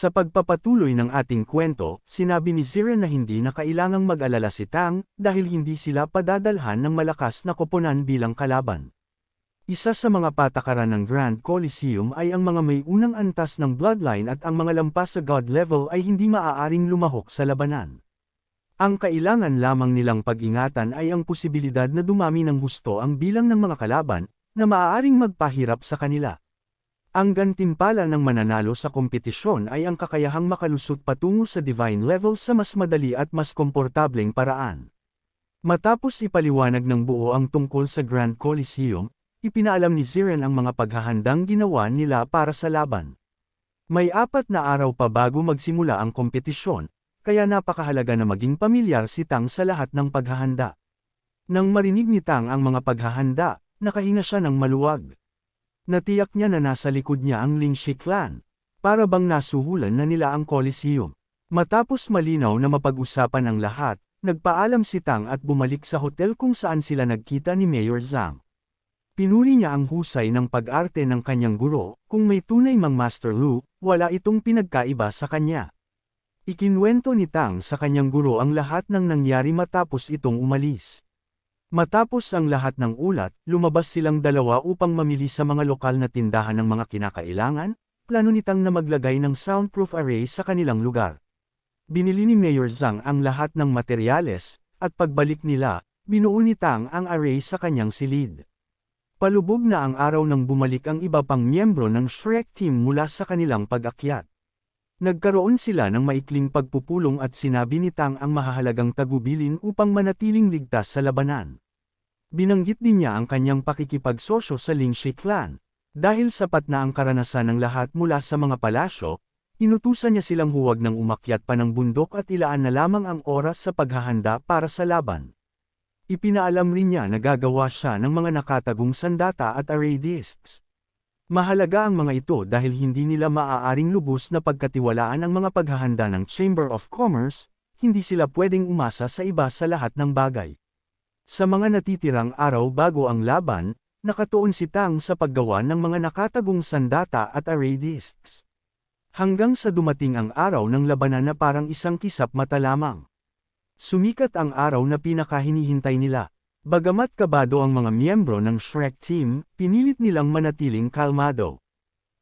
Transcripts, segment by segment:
Sa pagpapatuloy ng ating kwento, sinabi ni Ziren na hindi na kailangang mag-alala si Tang dahil hindi sila padadalhan ng malakas na koponan bilang kalaban. Isa sa mga patakaran ng Grand Coliseum ay ang mga may unang antas ng bloodline at ang mga lampas sa God level ay hindi maaaring lumahok sa labanan. Ang kailangan lamang nilang pag-ingatan ay ang posibilidad na dumami ng husto ang bilang ng mga kalaban na maaaring magpahirap sa kanila. Ang gantimpala ng mananalo sa kompetisyon ay ang kakayahang makalusot patungo sa divine level sa mas madali at mas komportableng paraan. Matapos ipaliwanag ng buo ang tungkol sa Grand Coliseum, ipinaalam ni Ziren ang mga paghahandang ginawa nila para sa laban. May 4 na araw pa bago magsimula ang kompetisyon, kaya napakahalaga na maging pamilyar si Tang sa lahat ng paghahanda. Nang marinig ni Tang ang mga paghahanda, nakahinga siya ng maluwag. Natiyak niya na nasa likod niya ang Lingxi clan, para bang nasuhulan na nila ang Coliseum. Matapos malinaw na mapag-usapan ang lahat, nagpaalam si Tang at bumalik sa hotel kung saan sila nagkita ni Mayor Zhang. Pinuri niya ang husay ng pag-arte ng kanyang guro, kung may tunay mang Master Lu, wala itong pinagkaiba sa kanya. Ikinwento ni Tang sa kanyang guro ang lahat ng nangyari matapos itong umalis. Matapos ang lahat ng ulat, lumabas silang dalawa upang mamili sa mga lokal na tindahan ng mga kinakailangan, plano ni Tang na maglagay ng soundproof array sa kanilang lugar. Binili ni Mayor Zhang ang lahat ng materyales, at pagbalik nila, binuo ni Tang ang array sa kanyang silid. Palubog na ang araw nang bumalik ang iba pang miyembro ng Shrek Team mula sa kanilang pag-akyat. Nagkaroon sila ng maikling pagpupulong at sinabi ni Tang ang mahahalagang tagubilin upang manatiling ligtas sa labanan. Binanggit din niya ang kanyang pakikipagsosyo sa Lingxi clan. Dahil sapat na ang karanasan ng lahat mula sa mga palasyo, inutusan niya silang huwag nang umakyat pa ng bundok at ilaan na lamang ang oras sa paghahanda para sa laban. Ipinaalam rin niya na gagawa siya ng mga nakatagong sandata at array discs. Mahalaga ang mga ito dahil hindi nila maaaring lubos na pagkatiwalaan ang mga paghahanda ng Chamber of Commerce, hindi sila pwedeng umasa sa iba sa lahat ng bagay. Sa mga natitirang araw bago ang laban, nakatuon si Tang sa paggawa ng mga nakatagong sandata at array discs. Hanggang sa dumating ang araw ng labanan na parang isang kisap mata lamang. Sumikat ang araw na pinakahinihintay nila. Bagamat kabado ang mga miyembro ng Shrek Team, pinilit nilang manatiling kalmado.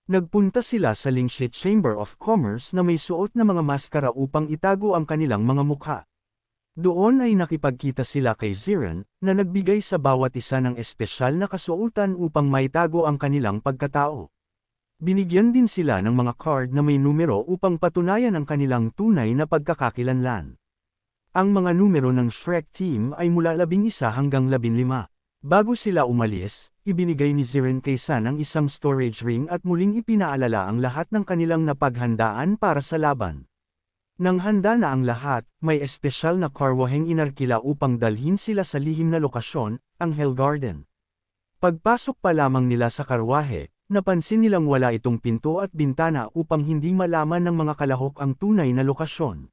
Nagpunta sila sa Lingxi Chamber of Commerce na may suot na mga maskara upang itago ang kanilang mga mukha. Doon ay nakipagkita sila kay Ziren, na nagbigay sa bawat isa ng espesyal na kasuotan upang maitago ang kanilang pagkatao. Binigyan din sila ng mga card na may numero upang patunayan ang kanilang tunay na pagkakakilanlan. Ang mga numero ng Shrek Team ay mula 11 hanggang 15. Bago sila umalis, ibinigay ni Ziren kay San ang isang storage ring at muling ipinaalala ang lahat ng kanilang napaghandaan para sa laban. Nang handa na ang lahat, may espesyal na karwaheng inarkila upang dalhin sila sa lihim na lokasyon, ang Hell Garden. Pagpasok pa lamang nila sa karwahe, napansin nilang wala itong pinto at bintana upang hindi malaman ng mga kalahok ang tunay na lokasyon.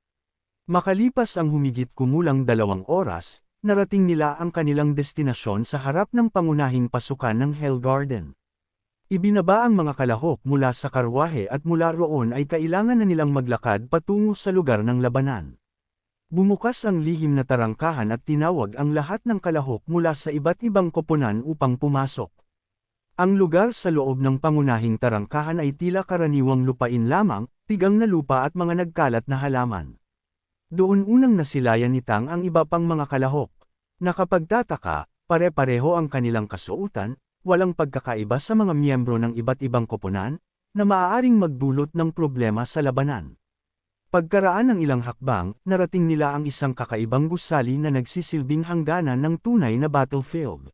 Makalipas ang humigit kumulang 2 oras, narating nila ang kanilang destinasyon sa harap ng pangunahing pasukan ng Hell Garden. Ibinaba ang mga kalahok mula sa karwahe at mula roon ay kailangan na nilang maglakad patungo sa lugar ng labanan. Bumukas ang lihim na tarangkahan at tinawag ang lahat ng kalahok mula sa iba't ibang koponan upang pumasok. Ang lugar sa loob ng pangunahing tarangkahan ay tila karaniwang lupain lamang, tigang na lupa at mga nagkalat na halaman. Doon unang nasilayan ni Tang ang iba pang mga kalahok. Nakapagtataka, pare-pareho ang kanilang kasuotan, walang pagkakaiba sa mga miyembro ng iba't ibang koponan, na maaaring magdulot ng problema sa labanan. Pagkaraan ng ilang hakbang, narating nila ang isang kakaibang gusali na nagsisilbing hangganan ng tunay na battlefield.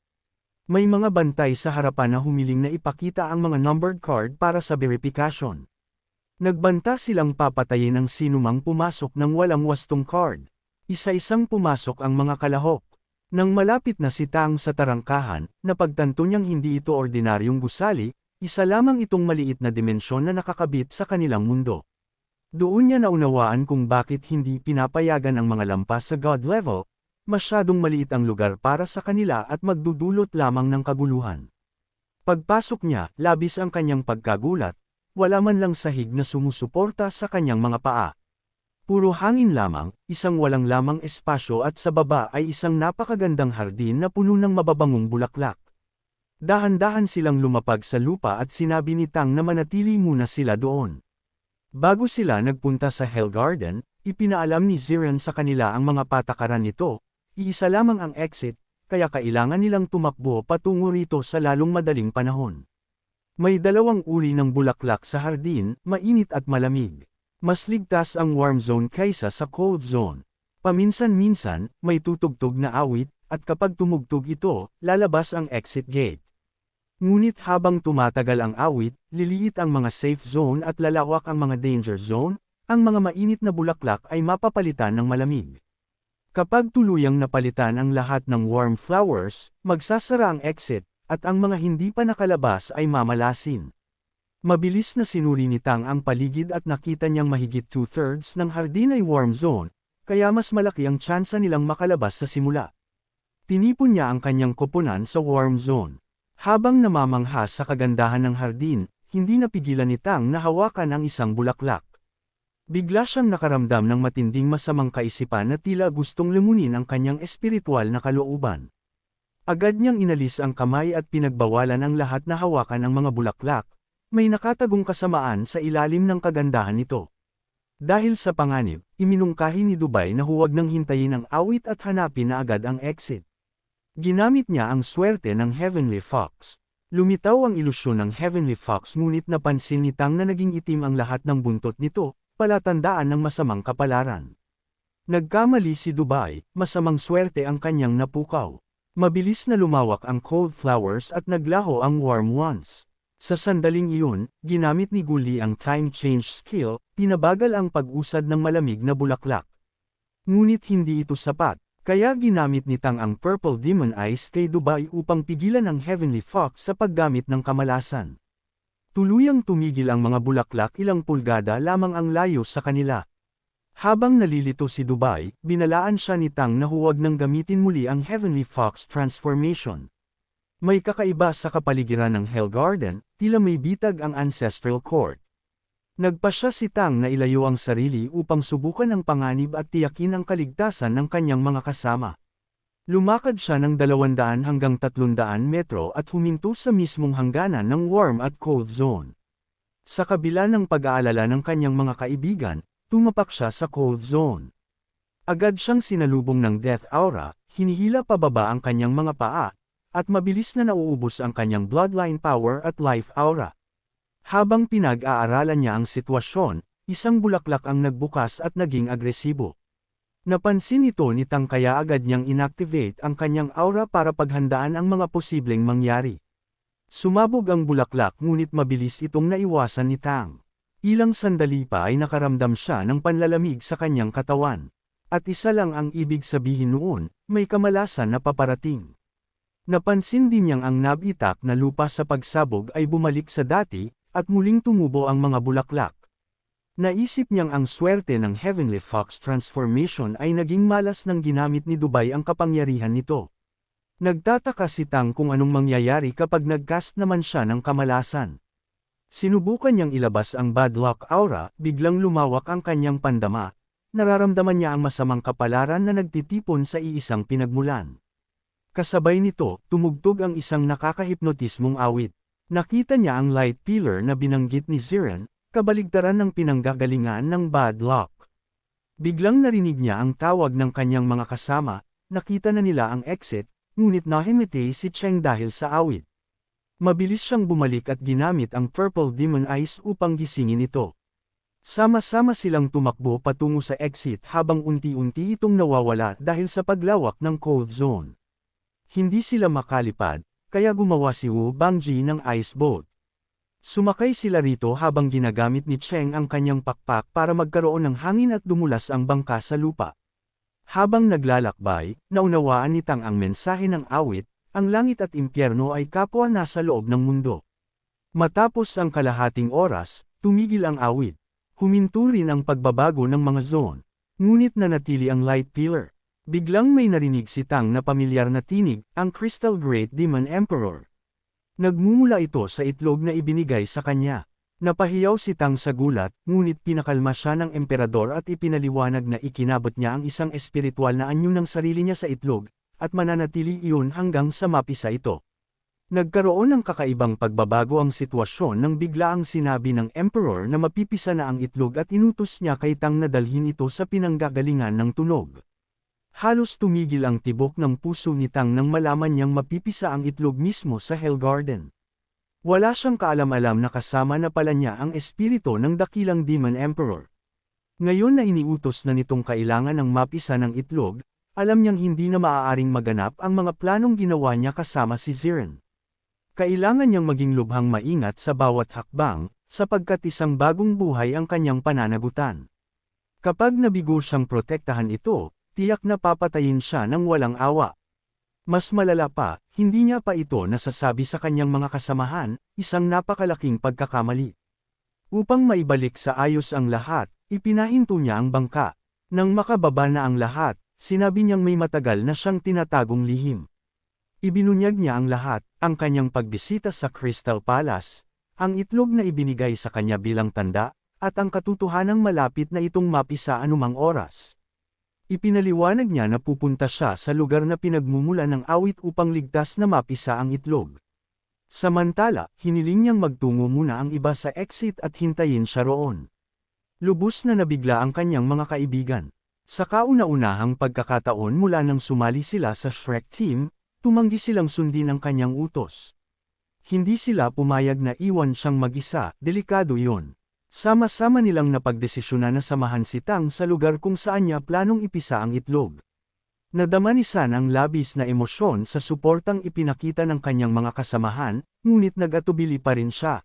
May mga bantay sa harapan na humiling na ipakita ang mga numbered card para sa verification. Nagbanta silang papatayin ang sinumang pumasok ng walang wastong card. Isa-isang pumasok ang mga kalahok. Nang malapit na si Tang sa tarangkahan, napagtanto niyang hindi ito ordinaryong gusali, isa lamang itong maliit na dimensyon na nakakabit sa kanilang mundo. Doon niya naunawaan kung bakit hindi pinapayagan ang mga lampas sa God level, masyadong maliit ang lugar para sa kanila at magdudulot lamang ng kaguluhan. Pagpasok niya, labis ang kanyang pagkagulat, wala man lang sahig na sumusuporta sa kanyang mga paa. Puro hangin lamang, isang walang lamang espasyo at sa baba ay isang napakagandang hardin na puno ng mababangong bulaklak. Dahan-dahan silang lumapag sa lupa at sinabi ni Tang na manatili muna sila doon. Bago sila nagpunta sa Hell Garden, ipinaalam ni Ziran sa kanila ang mga patakaran nito, iisa lamang ang exit, kaya kailangan nilang tumakbo patungo rito sa lalong madaling panahon. May dalawang uri ng bulaklak sa hardin, mainit at malamig. Mas ligtas ang warm zone kaysa sa cold zone. Paminsan-minsan, may tutugtog na awit, at kapag tumugtog ito, lalabas ang exit gate. Ngunit habang tumatagal ang awit, liliit ang mga safe zone at lalawak ang mga danger zone, ang mga mainit na bulaklak ay mapapalitan ng malamig. Kapag tuluyang napalitan ang lahat ng warm flowers, magsasara ang exit, at ang mga hindi pa nakalabas ay mamalasin. Mabilis na sinuri ni Tang ang paligid at nakita niyang mahigit 2/3 ng hardin ay warm zone, kaya mas malaki ang tsansa nilang makalabas sa simula. Tinipon niya ang kanyang koponan sa warm zone. Habang namamangha sa kagandahan ng hardin, hindi napigilan ni Tang na hawakan ang isang bulaklak. Bigla siyang nakaramdam ng matinding masamang kaisipan na tila gustong lumunin ang kanyang espiritual na kalooban. Agad niyang inalis ang kamay at pinagbawalan ang lahat na hawakan ang mga bulaklak, may nakatagong kasamaan sa ilalim ng kagandahan nito. Dahil sa panganib, iminungkahi ni Dubai na huwag nang hintayin ang awit at hanapin na agad ang exit. Ginamit niya ang swerte ng Heavenly Fox. Lumitaw ang ilusyon ng Heavenly Fox ngunit napansin ni Tang na naging itim ang lahat ng buntot nito, palatandaan ng masamang kapalaran. Nagkamali si Dubai, masamang swerte ang kanyang napukaw. Mabilis na lumawak ang cold flowers at naglaho ang warm ones. Sa sandaling iyon, ginamit ni Guli ang time change skill, pinabagal ang pag-usad ng malamig na bulaklak. Ngunit hindi ito sapat, kaya ginamit ni Tang ang Purple Demon Eyes kay Dubai upang pigilan ang Heavenly Fox sa paggamit ng kamalasan. Tuluyang tumigil ang mga bulaklak, ilang pulgada lamang ang layo sa kanila. Habang nalilito si Dubai, binalaan siya ni Tang na huwag nang gamitin muli ang Heavenly Fox transformation. May kakaiba sa kapaligiran ng Hell Garden, tila may bitag ang Ancestral Court. Nagpasya si Tang na ilayo ang sarili upang subukan ang panganib at tiyakin ang kaligtasan ng kanyang mga kasama. Lumakad siya ng 200 hanggang 300 metro at huminto sa mismong hangganan ng warm at cold zone. Sa kabila ng pag-aalala ng kanyang mga kaibigan, tumapak siya sa cold zone. Agad siyang sinalubong ng death aura, hinihila pababa ang kanyang mga paa, at mabilis na nauubos ang kanyang bloodline power at life aura. Habang pinag-aaralan niya ang sitwasyon, isang bulaklak ang nagbukas at naging agresibo. Napansin ito ni Tang kaya agad niyang inactivate ang kanyang aura para paghandaan ang mga posibleng mangyari. Sumabog ang bulaklak ngunit mabilis itong naiwasan ni Tang. Ilang sandali pa ay nakaramdam siya ng panlalamig sa kanyang katawan. At isa lang ang ibig sabihin noon, may kamalasan na paparating. Napansin din niyang ang nabitak na lupa sa pagsabog ay bumalik sa dati, at muling tumubo ang mga bulaklak. Naisip niyang ang swerte ng Heavenly Fox transformation ay naging malas nang ginamit ni Dubai ang kapangyarihan nito. Nagtataka si Tang kung anong mangyayari kapag nag-cast naman siya ng kamalasan. Sinubukan niyang ilabas ang bad luck aura, biglang lumawak ang kanyang pandama. Nararamdaman niya ang masamang kapalaran na nagtitipon sa iisang pinagmulan. Kasabay nito, tumugtog ang isang nakakahipnotismong awit. Nakita niya ang light pillar na binanggit ni Ziran, kabaligtaran ng pinanggagalingan ng bad luck. Biglang narinig niya ang tawag ng kanyang mga kasama, nakita na nila ang exit, ngunit nahimite si Cheng dahil sa awit. Mabilis siyang bumalik at ginamit ang Purple Demon Eyes upang gisingin ito. Sama-sama silang tumakbo patungo sa exit habang unti-unti itong nawawala dahil sa paglawak ng cold zone. Hindi sila makalipad, kaya gumawa si Wu Bangji ng ice boat. Sumakay sila rito habang ginagamit ni Cheng ang kanyang pakpak para magkaroon ng hangin at dumulas ang bangka sa lupa. Habang naglalakbay, naunawaan ni Tang ang mensahe ng awit, ang langit at impyerno ay kapwa nasa loob ng mundo. Matapos ang kalahating oras, tumigil ang awit. Huminto rin ang pagbabago ng mga zone. Ngunit nanatili ang light pillar. Biglang may narinig si Tang na pamilyar na tinig, ang Crystal Great Demon Emperor. Nagmumula ito sa itlog na ibinigay sa kanya. Napahiyaw si Tang sa gulat, ngunit pinakalma siya ng emperador at ipinaliwanag na ikinabot niya ang isang espiritual na anyo ng sarili niya sa itlog, at mananatili iyon hanggang sa mapisa ito. Nagkaroon ng kakaibang pagbabago ang sitwasyon nang biglaang sinabi ng emperor na mapipisa na ang itlog at inutos niya kay Tang na dalhin ito sa pinanggagalingan ng tunog. Halos tumigil ang tibok ng puso ni Tang nang malaman niyang mapipisa ang itlog mismo sa Hell Garden. Wala siyang kaalam-alam na kasama na pala niya ang espiritu ng dakilang Demon Emperor. Ngayon na iniutos na nitong kailangan ng mapisa ng itlog, alam niyang hindi na maaaring maganap ang mga planong ginawa niya kasama si Zirin. Kailangan niyang maging lubhang maingat sa bawat hakbang, sapagkat isang bagong buhay ang kanyang pananagutan. Kapag nabigo siyang protektahan ito, tiyak na papatayin siya ng walang awa. Mas malala pa, hindi niya pa ito nasasabi sa kanyang mga kasamahan, isang napakalaking pagkakamali. Upang maibalik sa ayos ang lahat, ipinahinto niya ang bangka. Nang makababa na ang lahat, sinabi niyang may matagal na siyang tinatagong lihim. Ibinunyag niya ang lahat, ang kanyang pagbisita sa Crystal Palace, ang itlog na ibinigay sa kanya bilang tanda, at ang katotohanang malapit na itong mapisa anumang oras. Ipinaliwanag niya na pupunta siya sa lugar na pinagmumula ng awit upang ligtas na mapisa ang itlog. Samantala, hiniling niyang magtungo muna ang iba sa exit at hintayin siya roon. Lubos na nabigla ang kanyang mga kaibigan. Sa kauna-unahang pagkakataon mula nang sumali sila sa Shrek Team, tumanggi silang sundin ang kanyang utos. Hindi sila pumayag na iwan siyang mag-isa, delikado iyon. Sama-sama nilang napagdesisyonan na samahan si Tang sa lugar kung saan niya planong ipisa ang itlog. Nadama ni San ang labis na emosyon sa suportang ipinakita ng kanyang mga kasamahan, ngunit nag-atubili pa rin siya.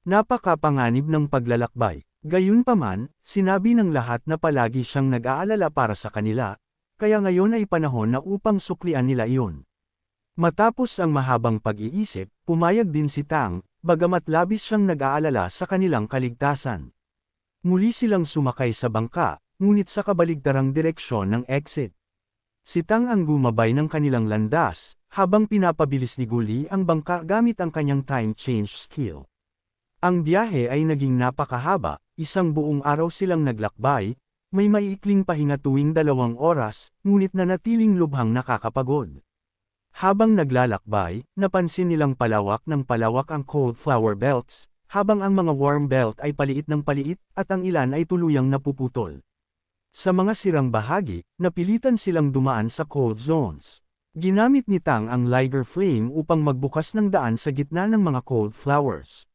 Napakapanganib ng paglalakbay. Gayunpaman, sinabi ng lahat na palagi siyang nag-aalala para sa kanila, kaya ngayon ay panahon na upang suklian nila iyon. Matapos ang mahabang pag-iisip, pumayag din si Tang, bagamat labis siyang nag-aalala sa kanilang kaligtasan. Muli silang sumakay sa bangka, ngunit sa kabaligtarang direksyon ng exit. Si Tang ang gumabay ng kanilang landas, habang pinapabilis ni Guli ang bangka gamit ang kanyang time change skill. Ang biyahe ay naging napakahaba, isang buong araw silang naglakbay, may maiikling pahinga tuwing 2 oras, ngunit nanatiling lubhang nakakapagod. Habang naglalakbay, napansin nilang palawak ng palawak ang cold flower belts, habang ang mga warm belt ay paliit ng paliit, at ang ilan ay tuluyang napuputol. Sa mga sirang bahagi, napilitan silang dumaan sa cold zones. Ginamit ni Tang ang Liger Flame upang magbukas ng daan sa gitna ng mga cold flowers.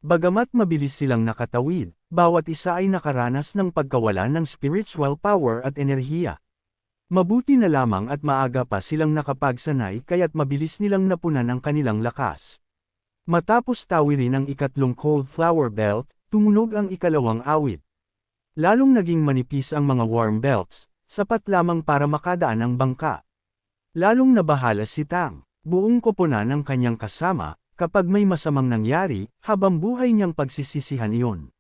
Bagamat mabilis silang nakatawid, bawat isa ay nakaranas ng pagkawala ng spiritual power at enerhiya. Mabuti na lamang at maaga pa silang nakapagsanay kaya't mabilis nilang napunan ang kanilang lakas. Matapos tawirin ang ikatlong cold flower belt, tumunog ang ikalawang awit. Lalong naging manipis ang mga warm belts, sapat lamang para makadaan ang bangka. Lalong nabahala si Tang, buong koponan ng kanyang kasama, kapag may masamang nangyari, habang buhay niyang pagsisisihan iyon.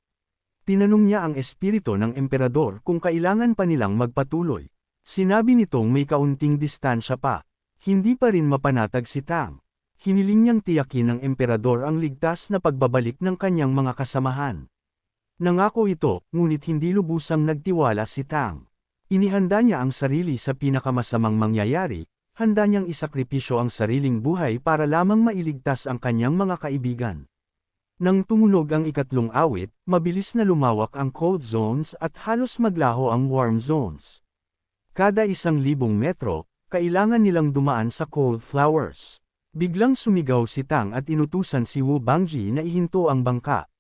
Tinanong niya ang espiritu ng emperador kung kailangan pa nilang magpatuloy. Sinabi nitong may kaunting distansya pa. Hindi pa rin mapanatag si Tang. Hiniling niyang tiyakin ng emperador ang ligtas na pagbabalik ng kanyang mga kasamahan. Nangako ito, ngunit hindi lubusang nagtiwala si Tang. Inihanda niya ang sarili sa pinakamasamang mangyayari, handa niyang isakripisyo ang sariling buhay para lamang mailigtas ang kanyang mga kaibigan. Nang tumunog ang ikatlong awit, mabilis na lumawak ang cold zones at halos maglaho ang warm zones. Kada 1,000 metro, kailangan nilang dumaan sa cold flowers. Biglang sumigaw si Tang at inutusan si Wu Bangji na ihinto ang bangka.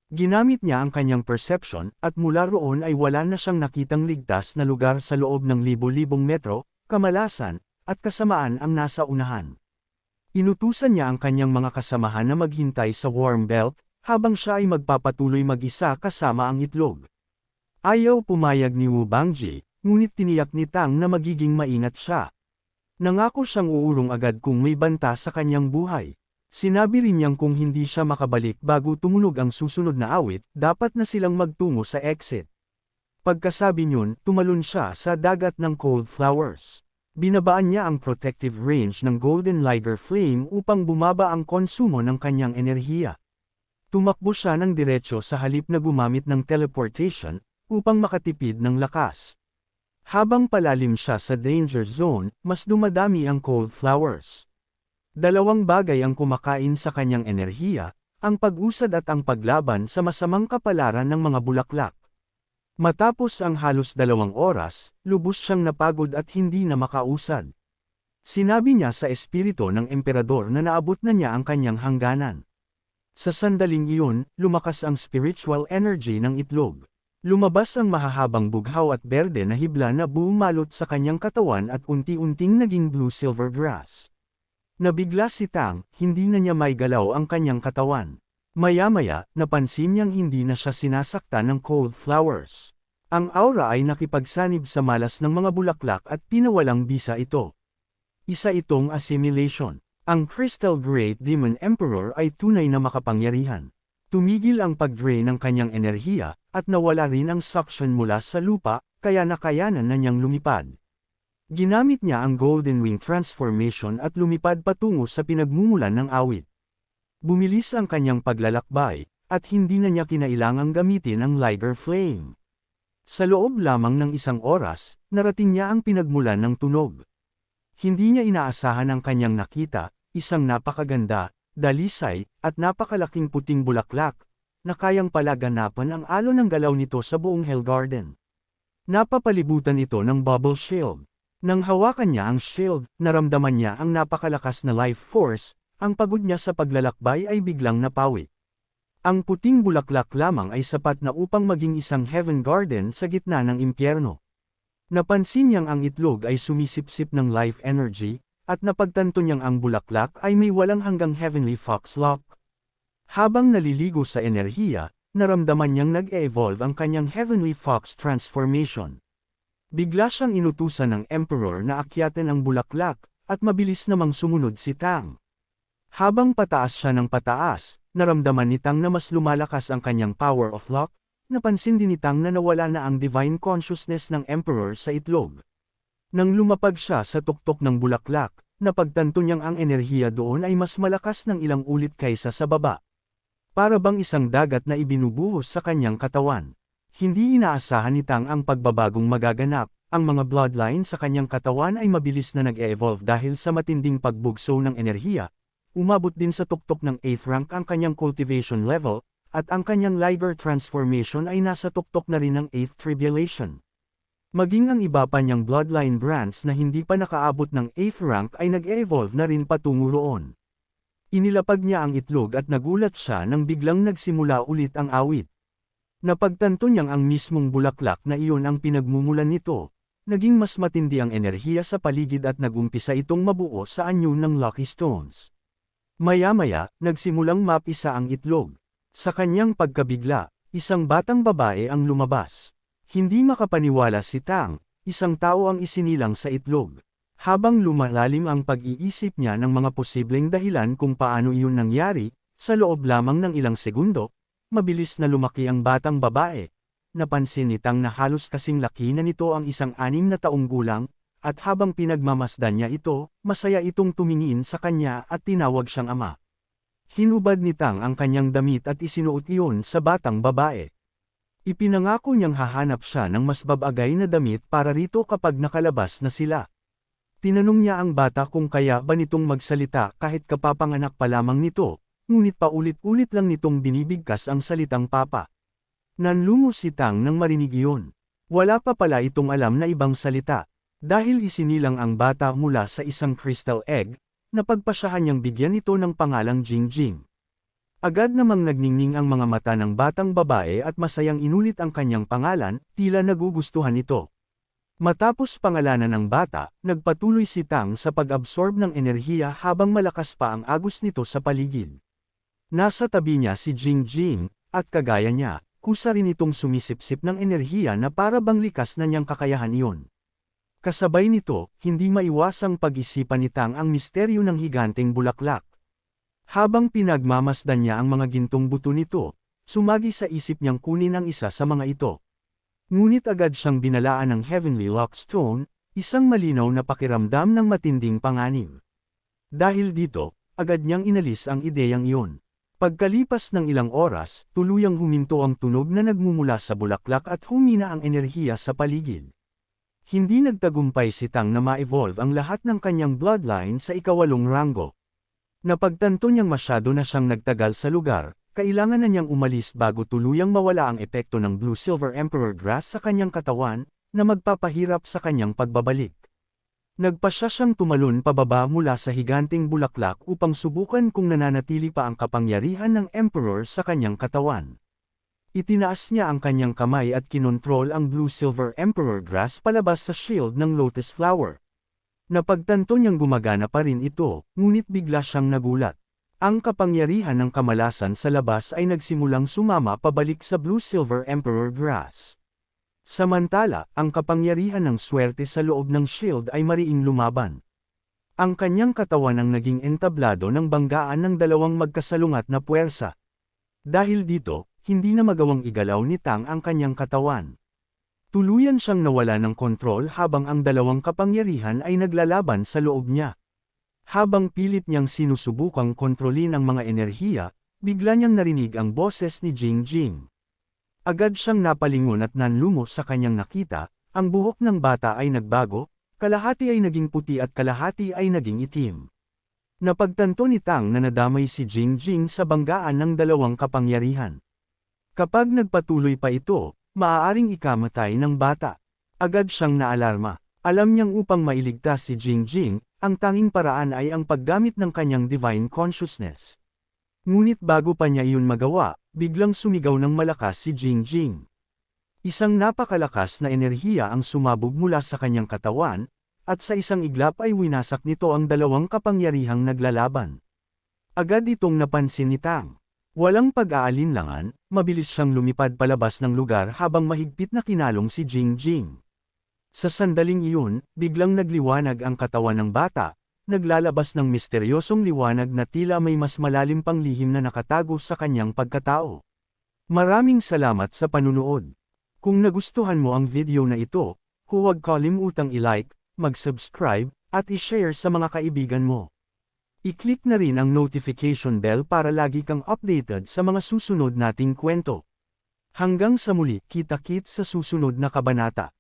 Ginamit niya ang kanyang perception, at mula roon ay wala na siyang nakitang ligtas na lugar sa loob ng libo-libong metro, kamalasan, at kasamaan ang nasa unahan. Inutusan niya ang kanyang mga kasamahan na maghintay sa warm belt, habang siya ay magpapatuloy mag-isa kasama ang itlog. Ayaw pumayag ni Wu Bangji, ngunit tiniyak ni Tang na magiging maingat siya. Nangako siyang uurong agad kung may banta sa kanyang buhay. Sinabi rin niyang kung hindi siya makabalik bago tumunog ang susunod na awit, dapat na silang magtungo sa exit. Pagkasabi niyon, tumalon siya sa dagat ng cold flowers. Binabaan niya ang protective range ng Golden Liger Flame upang bumaba ang konsumo ng kanyang enerhiya. Tumakbo siya ng diretso sa halip na gumamit ng teleportation, upang makatipid ng lakas. Habang palalim siya sa danger zone, mas dumadami ang cold flowers. Dalawang bagay ang kumakain sa kanyang enerhiya, ang pag-usad at ang paglaban sa masamang kapalaran ng mga bulaklak. Matapos ang halos 2 oras, lubos siyang napagod at hindi na makausad. Sinabi niya sa espiritu ng emperador na naabot na niya ang kanyang hangganan. Sa sandaling iyon, lumakas ang spiritual energy ng itlog. Lumabas ang mahahabang bughaw at berde na hibla na bumalot sa kanyang katawan at unti-unting naging blue-silver grass. Nabigla si Tang, hindi na niya maigalaw ang kanyang katawan. Maya-maya, napansin niyang hindi na siya sinasaktan ng cold flowers. Ang aura ay nakipagsanib sa malas ng mga bulaklak at pinawalang bisa ito. Isa itong assimilation. Ang Crystal Great Demon Emperor ay tunay na makapangyarihan. Tumigil ang pag-drain ng kanyang enerhiya, at nawala rin ang suction mula sa lupa, kaya nakayanan na niyang lumipad. Ginamit niya ang Golden Wing Transformation at lumipad patungo sa pinagmumulan ng awit. Bumilis ang kanyang paglalakbay, at hindi na niya kinailangang gamitin ang Liger Flame. Sa loob lamang ng 1 oras, narating niya ang pinagmulan ng tunog. Hindi niya inaasahan ang kanyang nakita, isang napakaganda, dalisay, at napakalaking puting bulaklak, na kayang palaganapan ang alon ng galaw nito sa buong Hell Garden. Napapalibutan ito ng bubble shield. Nang hawakan niya ang shield, naramdaman niya ang napakalakas na life force, ang pagod niya sa paglalakbay ay biglang napawi. Ang puting bulaklak lamang ay sapat na upang maging isang heaven garden sa gitna ng impyerno. Napansin niyang ang itlog ay sumisipsip ng life energy, at napagtanto niyang ang bulaklak ay may walang hanggang heavenly foxlock. Habang naliligo sa enerhiya, naramdaman niyang nag-e-evolve ang kanyang heavenly fox transformation. Bigla siyang inutusan ng Emperor na akyatin ang bulaklak, at mabilis namang sumunod si Tang. Habang pataas siya ng pataas, naramdaman ni Tang na mas lumalakas ang kanyang power of lock, napansin din ni Tang na nawala na ang divine consciousness ng Emperor sa itlog. Nang lumapag siya sa tuktok ng bulaklak, napagtanto niyang ang enerhiya doon ay mas malakas ng ilang ulit kaysa sa baba. Para bang isang dagat na ibinubuhos sa kanyang katawan. Hindi inaasahan ni Tang ang pagbabagong magaganap, ang mga bloodline sa kanyang katawan ay mabilis na nag-e-evolve dahil sa matinding pagbugso ng enerhiya. Umabot din sa tuktok ng 8th rank ang kanyang cultivation level, at ang kanyang Liger transformation ay nasa tuktok na rin ng 8th tribulation. Maging ang iba pa niyang bloodline brands na hindi pa nakaabot ng 8th rank ay nag-e-evolve na rin patungo roon. Inilapag niya ang itlog at nagulat siya nang biglang nagsimula ulit ang awit. Napagtanto niyang ang mismong bulaklak na iyon ang pinagmumulan nito. Naging mas matindi ang enerhiya sa paligid at nagumpisa itong mabuo sa anyo ng Lucky Stones. Maya-maya, nagsimulang mapisa ang itlog. Sa kanyang pagkabigla, isang batang babae ang lumabas. Hindi makapaniwala si Tang, isang tao ang isinilang sa itlog. Habang lumalalim ang pag-iisip niya ng mga posibleng dahilan kung paano iyon nangyari, sa loob lamang ng ilang segundo, mabilis na lumaki ang batang babae. Napansin ni Tang na halos kasing laki na nito ang isang 6 na taong gulang, at habang pinagmamasdan niya ito, masaya itong tumingin sa kanya at tinawag siyang ama. Hinubad ni Tang ang kanyang damit at isinuot iyon sa batang babae. Ipinangako niyang hahanap siya ng mas babagay na damit para rito kapag nakalabas na sila. Tinanong niya ang bata kung kaya ba nitong magsalita kahit kapapanganak pa lamang nito, ngunit paulit-ulit lang nitong binibigkas ang salitang papa. Nanlungo si Tang nang marinig iyon. Wala pa pala itong alam na ibang salita. Dahil isinilang ang bata mula sa isang crystal egg, napagpasyahan niyang bigyan ito ng pangalang Jingjing. Agad namang nagningning ang mga mata ng batang babae at masayang inulit ang kanyang pangalan, tila nagugustuhan ito. Matapos pangalanan ng bata, nagpatuloy si Tang sa pag-absorb ng enerhiya habang malakas pa ang agos nito sa paligid. Nasa tabi niya si Jingjing, at kagaya niya, kusa rin itong sumisipsip ng enerhiya na para bang likas na niyang kakayahan iyon. Kasabay nito, hindi maiwasang pag-isipan ni Tang ang misteryo ng higanteng bulaklak. Habang pinagmamasdan niya ang mga gintong buto nito, sumagi sa isip niyang kunin ang isa sa mga ito. Ngunit agad siyang binalaan ng Heavenly Lock Stone, isang malinaw na pakiramdam ng matinding panganib. Dahil dito, agad niyang inalis ang ideyang iyon. Pagkalipas ng ilang oras, tuluyang huminto ang tunog na nagmumula sa bulaklak at humina ang enerhiya sa paligid. Hindi nagtagumpay si Tang na ma-evolve ang lahat ng kanyang bloodline sa ikawalong ranggo. Napagtanto niyang masyado na siyang nagtagal sa lugar, kailangan na niyang umalis bago tuluyang mawala ang epekto ng Blue-Silver Emperor Grass sa kanyang katawan, na magpapahirap sa kanyang pagbabalik. Nagpasya siyang tumalon pababa mula sa higanting bulaklak upang subukan kung nananatili pa ang kapangyarihan ng Emperor sa kanyang katawan. Itinaas niya ang kanyang kamay at kinontrol ang Blue-Silver Emperor Grass palabas sa shield ng Lotus Flower. Napagtanto niyang gumagana pa rin ito, ngunit bigla siyang nagulat. Ang kapangyarihan ng kamalasan sa labas ay nagsimulang sumama pabalik sa Blue-Silver Emperor Grass. Samantala, ang kapangyarihan ng swerte sa loob ng shield ay mariing lumaban. Ang kanyang katawan ang naging entablado ng banggaan ng dalawang magkasalungat na puwersa. Dahil dito, hindi na magawang igalaw ni Tang ang kanyang katawan. Tuluyan siyang nawala ng kontrol habang ang dalawang kapangyarihan ay naglalaban sa loob niya. Habang pilit niyang sinusubukang kontrolin ang mga enerhiya, bigla niyang narinig ang boses ni Jing Jing. Agad siyang napalingon at nanlumo sa kanyang nakita, ang buhok ng bata ay nagbago, kalahati ay naging puti at kalahati ay naging itim. Napagtanto ni Tang na nadamay si Jing Jing sa banggaan ng dalawang kapangyarihan. Kapag nagpatuloy pa ito, maaaring ikamatay ng bata. Agad siyang naalarma. Alam niyang upang mailigtas si Jing Jing, ang tanging paraan ay ang paggamit ng kanyang divine consciousness. Ngunit bago pa niya iyon magawa, biglang sumigaw ng malakas si Jing Jing. Isang napakalakas na enerhiya ang sumabog mula sa kanyang katawan, at sa isang iglap ay winasak nito ang dalawang kapangyarihang naglalaban. Agad itong napansin ni Tang. Walang pag-aalinlangan, mabilis siyang lumipad palabas ng lugar habang mahigpit na kinalong si Jing Jing. Sa sandaling iyon, biglang nagliwanag ang katawan ng bata, naglalabas ng misteryosong liwanag na tila may mas malalim pang lihim na nakatago sa kanyang pagkatao. Maraming salamat sa panunood. Kung nagustuhan mo ang video na ito, huwag kalimutang i-like, mag-subscribe, at i-share sa mga kaibigan mo. I-click na rin ang notification bell para lagi kang updated sa mga susunod nating kwento. Hanggang sa muli, kita-kits sa susunod na kabanata.